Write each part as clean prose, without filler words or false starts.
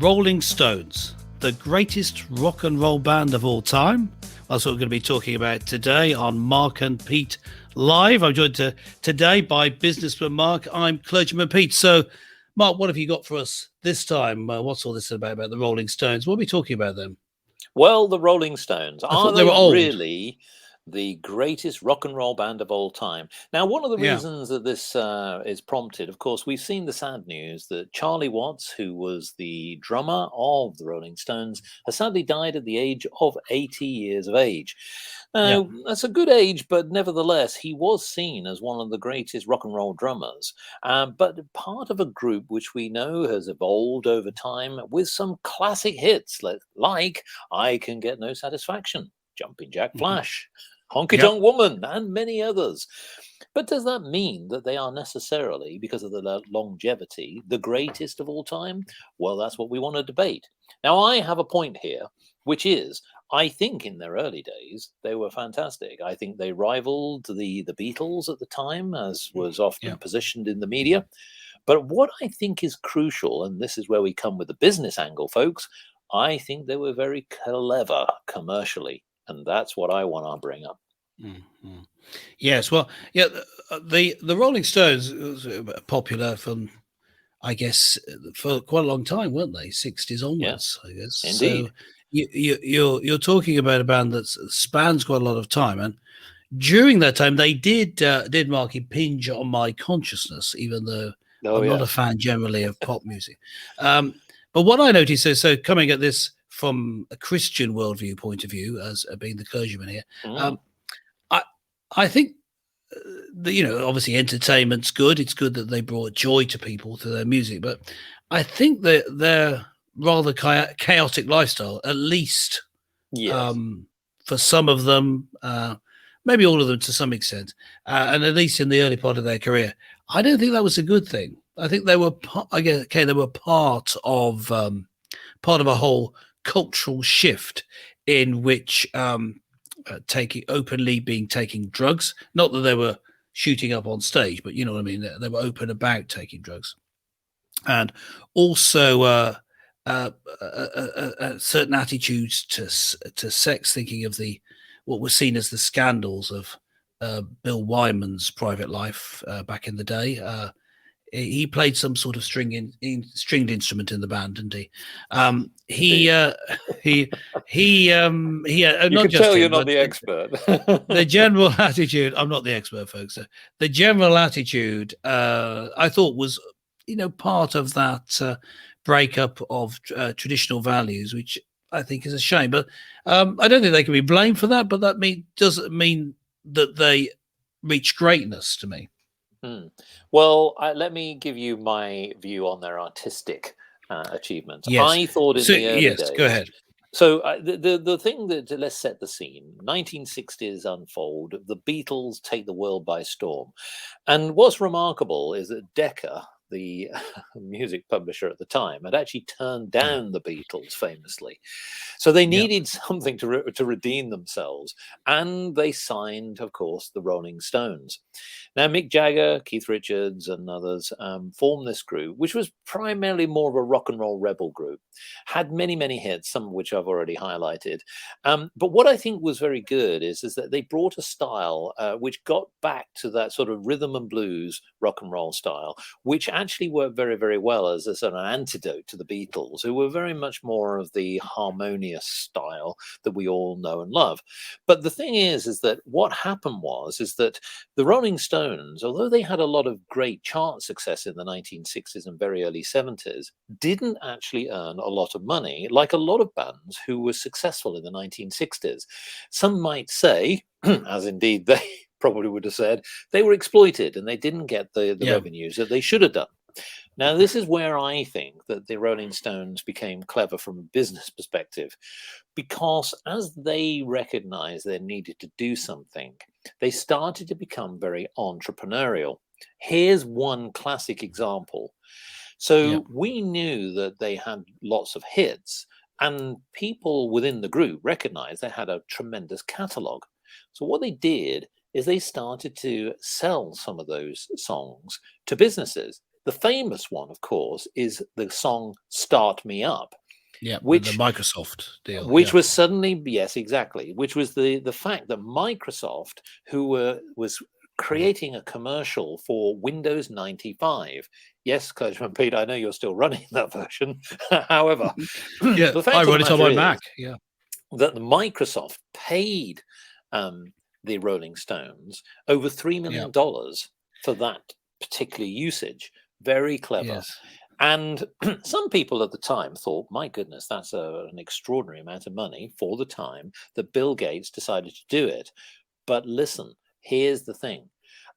Rolling Stones, the greatest rock and roll band of all time. That's what we're going to be talking about today on Mark and Pete Live. I'm joined today by businessman Mark. I'm clergyman Pete. So, Mark, what have you got for us this time? What's all this about the Rolling Stones? What are we talking about them? Well, the Rolling Stones, I thought are they were old. really the greatest rock and roll band of all time? Now, one of the Yeah. reasons that this is prompted, of course, we've seen the sad news that Charlie Watts, who was the drummer of the Rolling Stones, has sadly died at the age of 80 years of age. Yeah. That's a good age, but nevertheless, he was seen as one of the greatest rock and roll drummers, but part of a group which we know has evolved over time with some classic hits like I Can Get No Satisfaction, Jumping Jack Flash, Honky Yep. Tonk Woman, and many others. But does that mean that they are necessarily, because of the longevity, the greatest of all time? Well, that's what we want to debate. Now, I have a point here, which is I think in their early days, they were fantastic. I think they rivaled the Beatles at the time, as was often positioned in the media. But what I think is crucial, and this is where we come with the business angle, folks, I think they were very clever commercially. And that's what I want to bring up. Mm-hmm. Yes, well, yeah, the Rolling Stones was popular from, I guess, for quite a long time, weren't they? 60s onwards, I guess. Indeed. So you're talking about a band that spans quite a lot of time, and during that time, they did Mark impinge on my consciousness, even though I'm not a fan generally of pop music. But what I noticed is, so coming at this from a Christian worldview point of view, as being the clergyman here, I think that, obviously entertainment's good. It's good that they brought joy to people through their music, but I think that their rather chaotic lifestyle, at least for some of them, maybe all of them to some extent, and at least in the early part of their career, I don't think that was a good thing. I think they were, they were part of a whole cultural shift in which taking drugs. Not that they were shooting up on stage, but you know what I mean. They were open about taking drugs, and also certain attitudes to sex, thinking of what was seen as the scandals of Bill Wyman's private life back in the day. He played some sort of stringed instrument in the band, didn't he? You can tell you're not the expert. The general attitude, I'm not the expert, folks. So the general attitude, I thought was, part of that breakup of traditional values, which I think is a shame. But I don't think they can be blamed for that. But that doesn't mean that they reach greatness to me. Well, let me give you my view on their artistic achievements. Yes. I thought in the early days. Go ahead. So the thing that, let's set the scene, 1960s unfold, the Beatles take the world by storm. And what's remarkable is that Decca, the music publisher at the time, had actually turned down the Beatles famously. So they needed something to redeem themselves. And they signed, of course, the Rolling Stones. Now, Mick Jagger, Keith Richards, and others formed this group, which was primarily more of a rock and roll rebel group. Had many, many hits, some of which I've already highlighted. But what I think was very good is that they brought a style which got back to that sort of rhythm and blues rock and roll style, which actually worked very, very well as a sort of antidote to the Beatles, who were very much more of the harmonious style that we all know and love. But the thing is that what happened is that the Rolling Stones, although they had a lot of great chart success in the 1960s and very early 70s, didn't actually earn a lot of money like a lot of bands who were successful in the 1960s. Some might say, as indeed they probably would have said, they were exploited and they didn't get the revenues that they should have done. Now, this is where I think that the Rolling Stones became clever from a business perspective, because as they recognized they needed to do something, they started to become very entrepreneurial. Here's one classic example. So we knew that they had lots of hits, and people within the group recognized they had a tremendous catalog. So what they did is they started to sell some of those songs to businesses. The famous one, of course, is the song "Start Me Up." Yeah, with the Microsoft deal. Which was suddenly, yes, exactly. Which was the fact that Microsoft, who was creating a commercial for Windows 95. Yes, Clergyman Pete, I know you're still running that version. However, yeah, the fact I of the run it on matter my is Mac. Yeah, that Microsoft paid the Rolling Stones over $3 million for that particular usage. Very clever. Yes. And some people at the time thought, my goodness, that's an extraordinary amount of money for the time that Bill Gates decided to do it. But listen, here's the thing.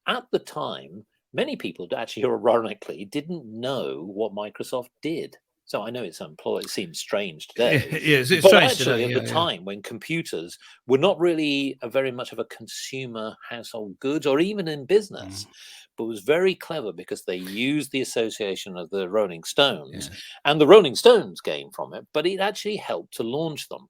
At the time, many people actually, ironically, didn't know what Microsoft did. So I know it seems strange today. Yes, it's but strange actually, today. at the time when computers were not really very much of a consumer household goods or even in business, but was very clever because they used the association of the Rolling Stones, and the Rolling Stones gained from it, but it actually helped to launch them.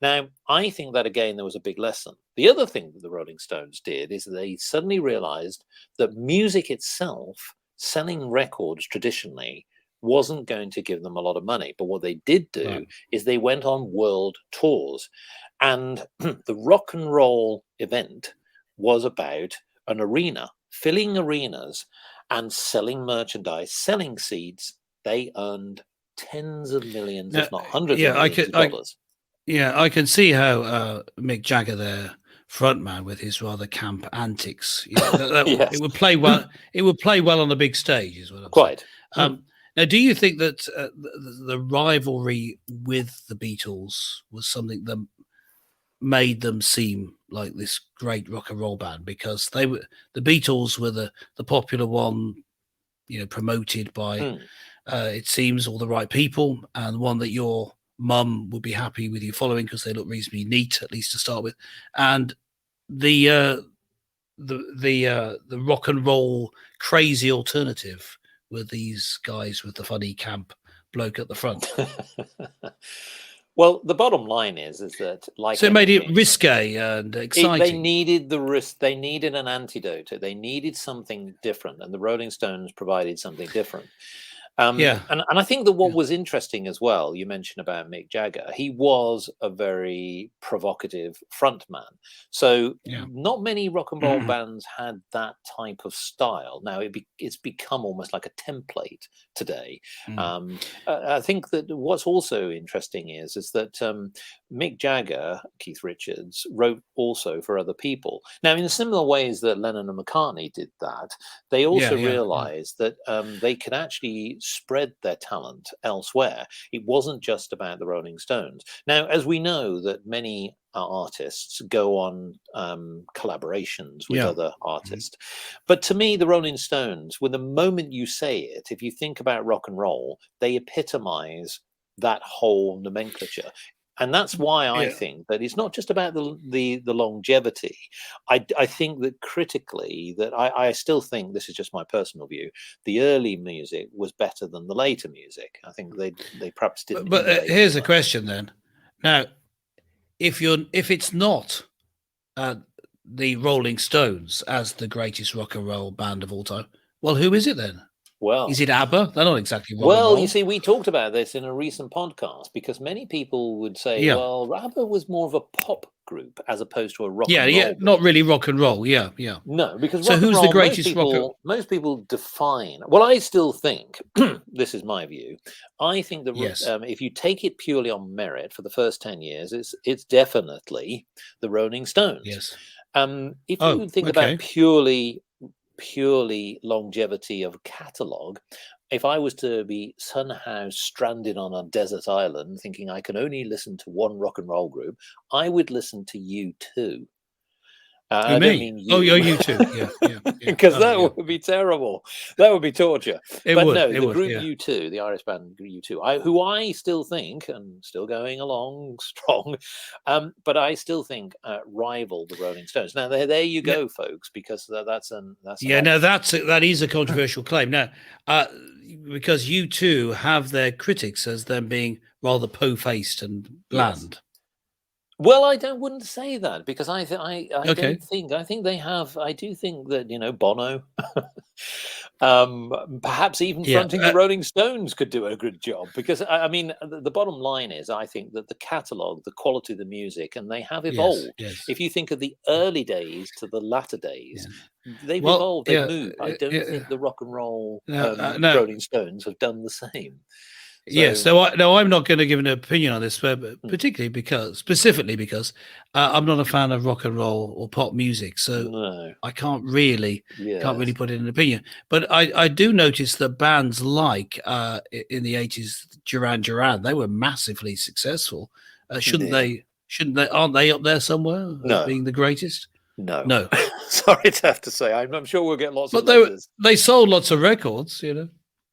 Now, I think that, again, there was a big lesson. The other thing that the Rolling Stones did is they suddenly realized that music itself, selling records traditionally, wasn't going to give them a lot of money. But what they did do is they went on world tours. And the rock and roll event was about an arena, filling arenas and selling merchandise, selling seeds. They earned tens of millions, if not hundreds of millions of dollars. I can see how Mick Jagger, their frontman, with his rather camp antics, Yes. it would play well. It would play well on the big stage, is what I'm Quite. saying. Now, do you think that the rivalry with the Beatles was something that made them seem like this great rock and roll band? Because the Beatles were the popular one, promoted by it seems all the right people, and one that your mum would be happy with you following because they look reasonably neat, at least to start with, and the rock and roll crazy alternative were these guys with the funny camp bloke at the front. Well, the bottom line is that, like, so it made it risque and exciting. They needed the risk. They needed an antidote. They needed something different, and the Rolling Stones provided something different. And I think that what was interesting as well, you mentioned about Mick Jagger, he was a very provocative frontman. So not many rock and roll bands had that type of style. Now it's become almost like a template today. I think that what's also interesting is that Mick Jagger, Keith Richards, wrote also for other people. Now, in similar ways that Lennon and McCartney did that, they also realized that they could actually spread their talent elsewhere. It wasn't just about the Rolling Stones. Now, as we know that many artists go on collaborations with other artists, but to me, the Rolling Stones, when the moment you say it, if you think about rock and roll, they epitomize that whole nomenclature. And that's why I think that it's not just about the longevity. I think that critically, that I still think, this is just my personal view, the early music was better than the later music. I think they perhaps didn't. But here's a question then. Now, if it's not the Rolling Stones as the greatest rock and roll band of all time, well, who is it then? Well, is it ABBA? They're not exactly rock and well, roll. you see, we talked about this in a recent podcast because many people would say, well, ABBA was more of a pop group as opposed to a rock and roll group. Not really rock and roll. No, because so who's the greatest most people define. Well, I still think this is my view. I think that if you take it purely on merit for the first 10 years, it's definitely the Rolling Stones. Yes. If you think about purely longevity of catalog, if I was to be somehow stranded on a desert island thinking I can only listen to one rock and roll group, I would listen to U2. I don't mean you. Oh, you too. Because that would be terrible. That would be torture. The group U2, the Irish band U2, who I still think, and still going along strong, but I still think rival the Rolling Stones. Now there you go, folks, because that's that is a controversial claim. Now, because U2 have their critics as them being rather po-faced and bland. Yes. Well, I wouldn't say that because I don't think. I think they have. I do think that Bono, Perhaps even fronting the Rolling Stones could do a good job, because I mean, the bottom line is, I think that the catalogue, the quality of the music, and they have evolved. Yes. If you think of the early days to the latter days, they've evolved, they've moved. I don't think the rock and roll Rolling Stones have done the same. So, yes. So I'm not going to give an opinion on this, but specifically because I'm not a fan of rock and roll or pop music, so I can't really put in an opinion. But I do notice that bands like in the 80s, Duran Duran, they were massively successful. Shouldn't they? Aren't they up there somewhere? No, being the greatest. No. Sorry to have to say. I'm sure we'll get lots of letters. They sold lots of records, you know.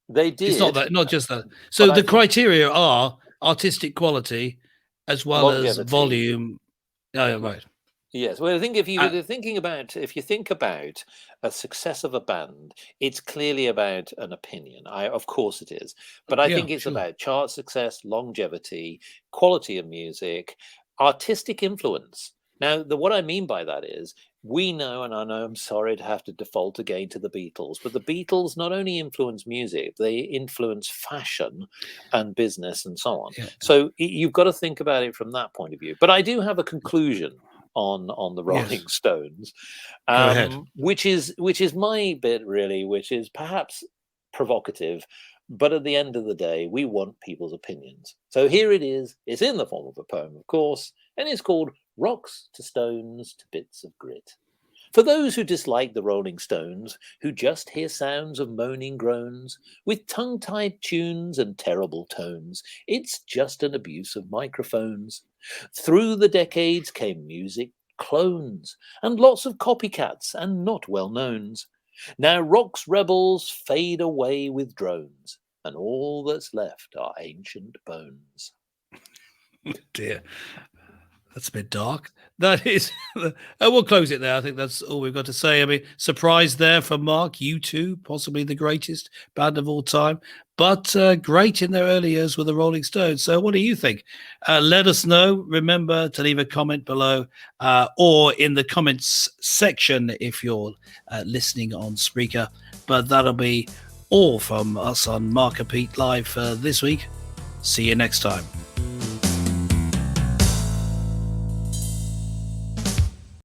They did. It's not just that. So the criteria are artistic quality as well as volume. Oh, right. Yes. Well, I think if you think about a success of a band, it's clearly about an opinion. Of course it is. But I think it's about chart success, longevity, quality of music, artistic influence. Now, what I mean by that is, we know, and I know I'm sorry to have to default again to the Beatles, but the Beatles not only influence music, they influence fashion and business and so on. Yeah. So you've got to think about it from that point of view. But I do have a conclusion on the Rolling Stones, which is my bit, really, which is perhaps provocative. But at the end of the day, we want people's opinions. So here it is. It's in the form of a poem, of course, and it's called Rocks to Stones to Bits of Grit. For those who dislike the Rolling Stones, who just hear sounds of moaning groans, with tongue-tied tunes and terrible tones, it's just an abuse of microphones. Through the decades came music clones, and lots of copycats and not well-knowns. Now rock's rebels fade away with drones, and all that's left are ancient bones. Dear. That's a bit dark. That is, we'll close it there. I think that's all we've got to say. I mean, surprise there from Mark. U2, possibly the greatest band of all time, but great in their early years with the Rolling Stones. So what do you think? Let us know. Remember to leave a comment below or in the comments section if you're listening on Spreaker. But that'll be all from us on Mark and Pete Live this week. See you next time.